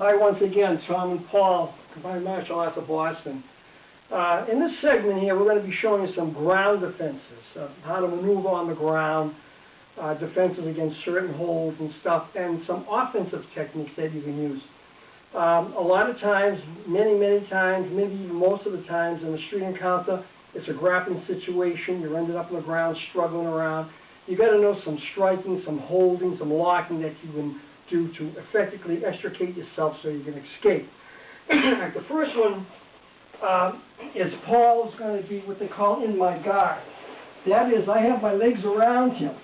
Hi once again, Tom and Paul, Combined Martial Arts of Boston. In this segment here, we're going to be showing you some ground defenses, how to maneuver on the ground, defenses against certain holds and stuff, and some offensive techniques that you can use. A lot of times, many times, maybe even most of the times in a street encounter, it's a grappling situation. You're ended up on the ground, struggling around. You got to know some striking, some holding, some locking that you can do to effectively extricate yourself so you can escape. The first one is Paul's going to be what they call in my guard. That is, I have my legs around him.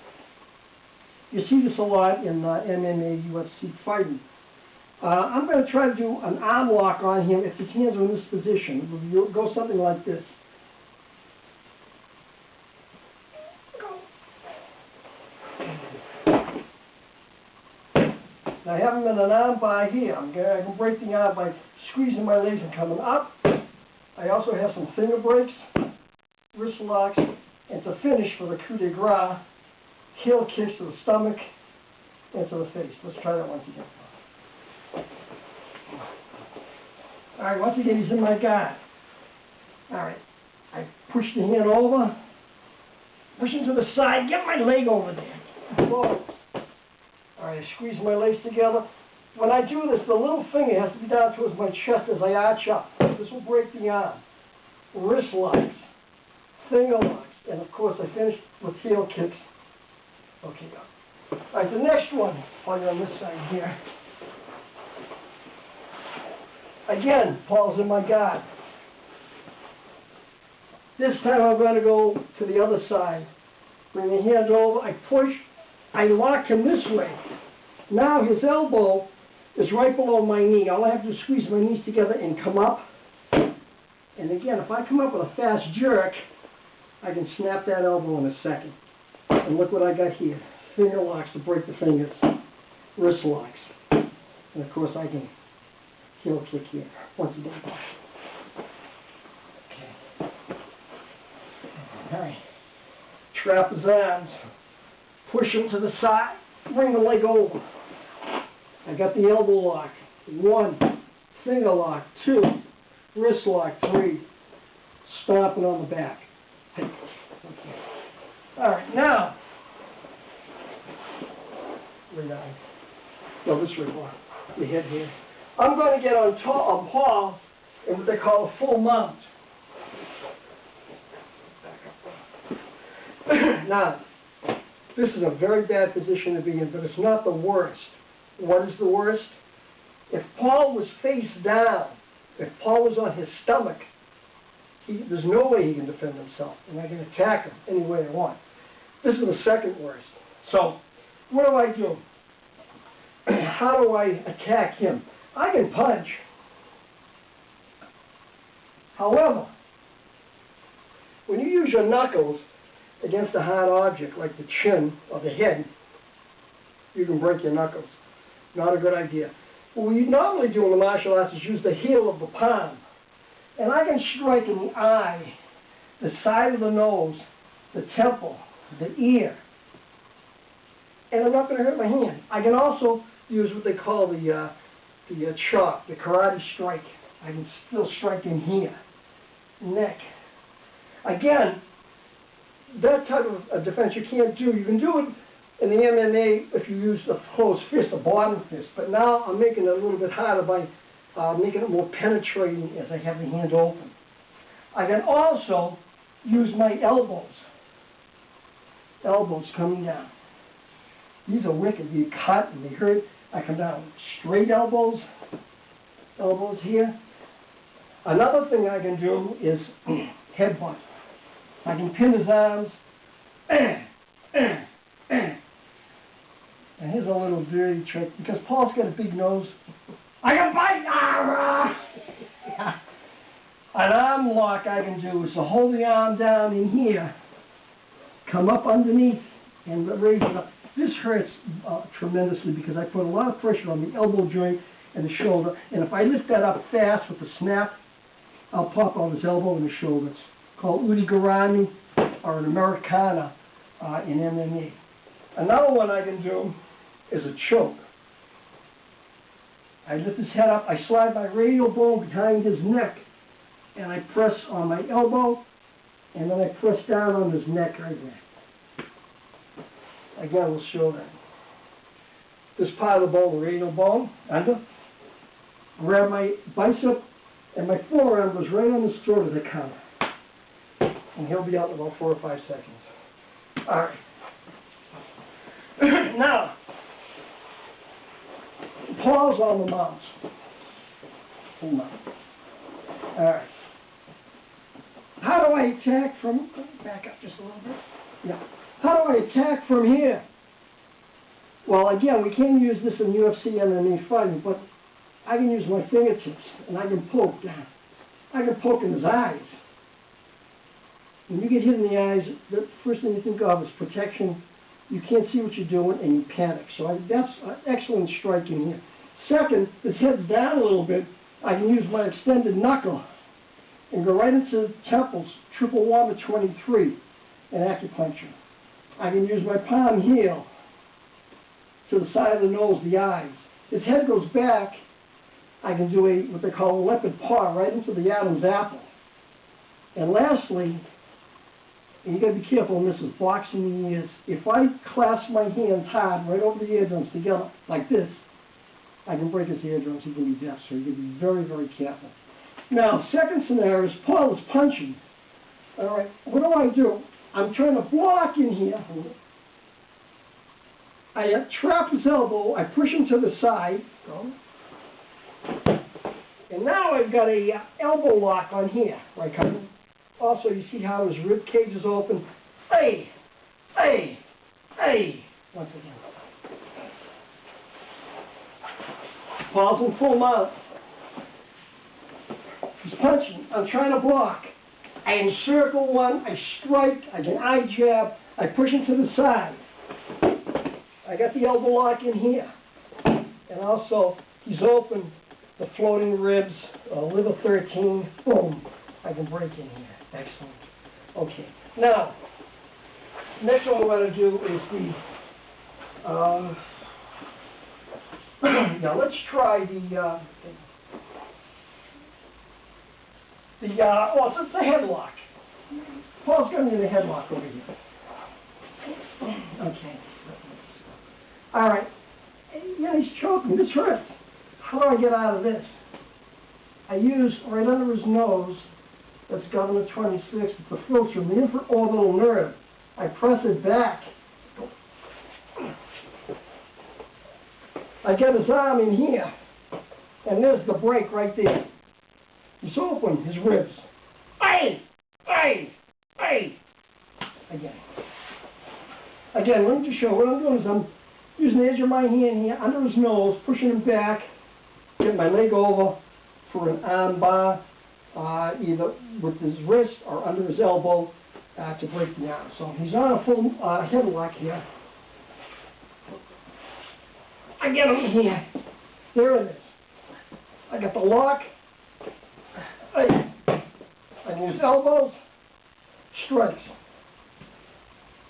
You see this a lot in MMA, UFC fighting. I'm going to try to do an arm lock on him if his hands are in this position. It'll go something like this. I have him in an arm bar here. I can break the arm by squeezing my legs and coming up. I also have some finger breaks, wrist locks, and to finish for the coup de grace, heel kicks to the stomach and to the face. Let's try that once again. All right, once again, he's in my guard. All right, I push the hand over, push him to the side, get my leg over there. Whoa. All right, I squeeze my legs together. When I do this, the little finger has to be down towards my chest as I arch up. This will break the arm. Wrist locks, finger locks, and of course I finish with heel kicks. Okay, all right, the next one, while you're on this side here. Again, Paul's in my guard. This time I'm going to go to the other side. Bring the hand over, I push, I lock him this way. Now his elbow is right below my knee. All I have to do is squeeze my knees together and come up. And again, if I come up with a fast jerk, I can snap that elbow in a second. And look what I got here. Finger locks to break the fingers. Wrist locks. And of course I can heel kick here. Once again. Okay. All right. Trap his arms. Push him to the side. Bring the leg over. I got the elbow lock. 1. Finger lock. 2. Wrist lock. 3. Stomping on the back. Okay. All right, now. No, this way, the head here. I'm going to get on top of Paul in what they call a full mount. Now, this is a very bad position to be in, but it's not the worst. What is the worst? If Paul was face down, if Paul was on his stomach, there's no way he can defend himself, and I can attack him any way I want. This is the second worst. So, what do? How do I attack him? I can punch. However, when you use your knuckles against a hard object like the chin or the head, you can break your knuckles. Not a good idea. What we normally do in the martial arts is use the heel of the palm. And I can strike in the eye, the side of the nose, the temple, the ear. And I'm not going to hurt my hand. I can also use what they call the chop, the karate strike. I can still strike in here, neck. Again, that type of defense you can't do. You can do it in the MMA if you use a closed fist, a bottom fist. But now I'm making it a little bit harder by making it more penetrating as I have the hand open. I can also use my elbows. Elbows coming down. These are wicked. They cut and they hurt. I come down straight elbows. Elbows here. Another thing I can do is headbutt. I can pin his arms. And here's a little dirty trick, because Paul's got a big nose. I can bite! An arm lock I can do is to hold the arm down in here, come up underneath, and raise it up. This hurts tremendously because I put a lot of pressure on the elbow joint and the shoulder, and if I lift that up fast with the snap, I'll pop out his elbow and the shoulder. It's called Udigarami or an Americana in MMA. Another one I can do is a choke. I lift his head up, I slide my radial bone behind his neck, and I press on my elbow, and then I press down on his neck right there. Again, we'll show that. This part of the bone, the radial bone, under, grab my bicep, and my forearm goes right on his throat as I count. And he'll be out in about 4 or 5 seconds. All right. Now, pause on the mounts. Full mount. All right. How do I attack from, back up just a little bit. Yeah. How do I attack from here? Well, again, we can't use this in UFC MMA fighting, but I can use my fingertips, and I can poke down. I can poke in his eyes. When you get hit in the eyes, the first thing you think of is protection. You can't see what you're doing, and you panic. So that's an excellent strike in here. Second, his head's down a little bit. I can use my extended knuckle and go right into the temples, triple 1 to 23 in acupuncture. I can use my palm heel to the side of the nose, the eyes. His head goes back. I can do what they call a leopard paw right into the Adam's apple. And lastly, and you got to be careful when this is boxing the ears. If I clasp my hands hard right over the eardrums together like this, I can break his eardrums. He can be deaf, so you got to be very, very careful. Now, second scenario is Paul is punching. All right, what do? I'm trying to block in here. I trap his elbow. I push him to the side. Go. And now I've got a elbow lock on here. Right, coming. Also, you see how his rib cage is open. Hey, hey, hey. Once again. Paul's in full mount. He's punching. I'm trying to block. I encircle one. I strike. I can eye jab. I push him to the side. I got the elbow lock in here. And also, he's open. The floating ribs, liver 13. Boom. I can break in here. Excellent. Okay. Now, next one we're going to do is now let's try it's the headlock. Paul's going to need a headlock over here. Okay. All right. Yeah, he's choking. This hurts. How do I get out of this? I use right under his nose, that's Governor 26, it's the filter, the infraorbital nerve. I press it back. I get his arm in here, and there's the break right there. He's open, his ribs. Hey! Hey! Hey! Again. Again, let me just show what I'm doing is I'm using the edge of my hand here under his nose, pushing him back, get my leg over for an arm bar, either with his wrist or under his elbow to break the arm. So he's on a full headlock here. I get him here. There it is. I got the lock. I use elbows, strikes.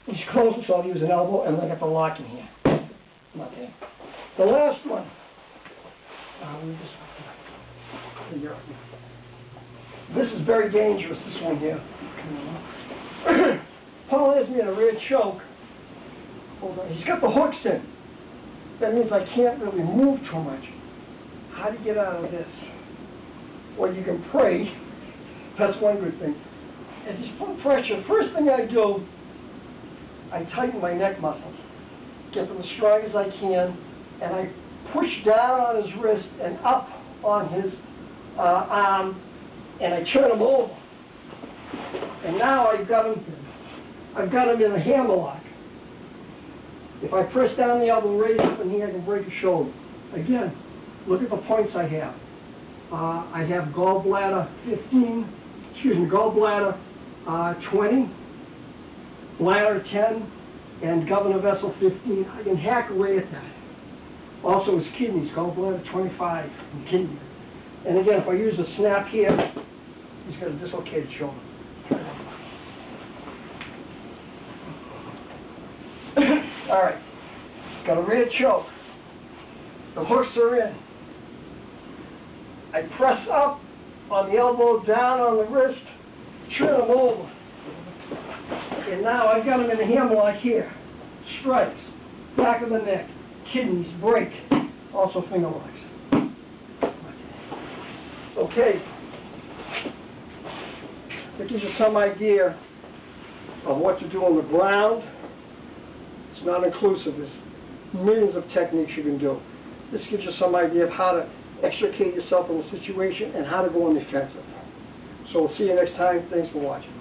He's closer, so I'll use an elbow, and I got the lock in here. Okay. The last one. This is very dangerous, this one here. Paul has me in a rear choke. Hold on. He's got the hooks in. That means I can't really move too much. How do you get out of this? Well, you can pray. That's one good thing. And he's putting pressure. First thing I do, I tighten my neck muscles. Get them as strong as I can. And I push down on his wrist and up on his arm, and I turn him over. And now I've got him in a hammerlock. If I press down the elbow, raise up in here, I can break a shoulder. Again, look at the points I have. I have gallbladder 20, bladder 10, and governor vessel 15. I can hack away at that. Also his kidneys, gallbladder 25, and kidney. And again, if I use a snap here, he's got a dislocated shoulder. All right, got a rear choke. The hooks are in. I press up on the elbow, down on the wrist, turn them over. And now I've got them in a hammer like here. Strikes, back of the neck, kidneys, break, also finger locks. Okay. That gives you some idea of what to do on the ground. It's not inclusive. There's millions of techniques you can do. This gives you some idea of how to extricate yourself from the situation and how to go on the offensive. So we'll see you next time. Thanks for watching.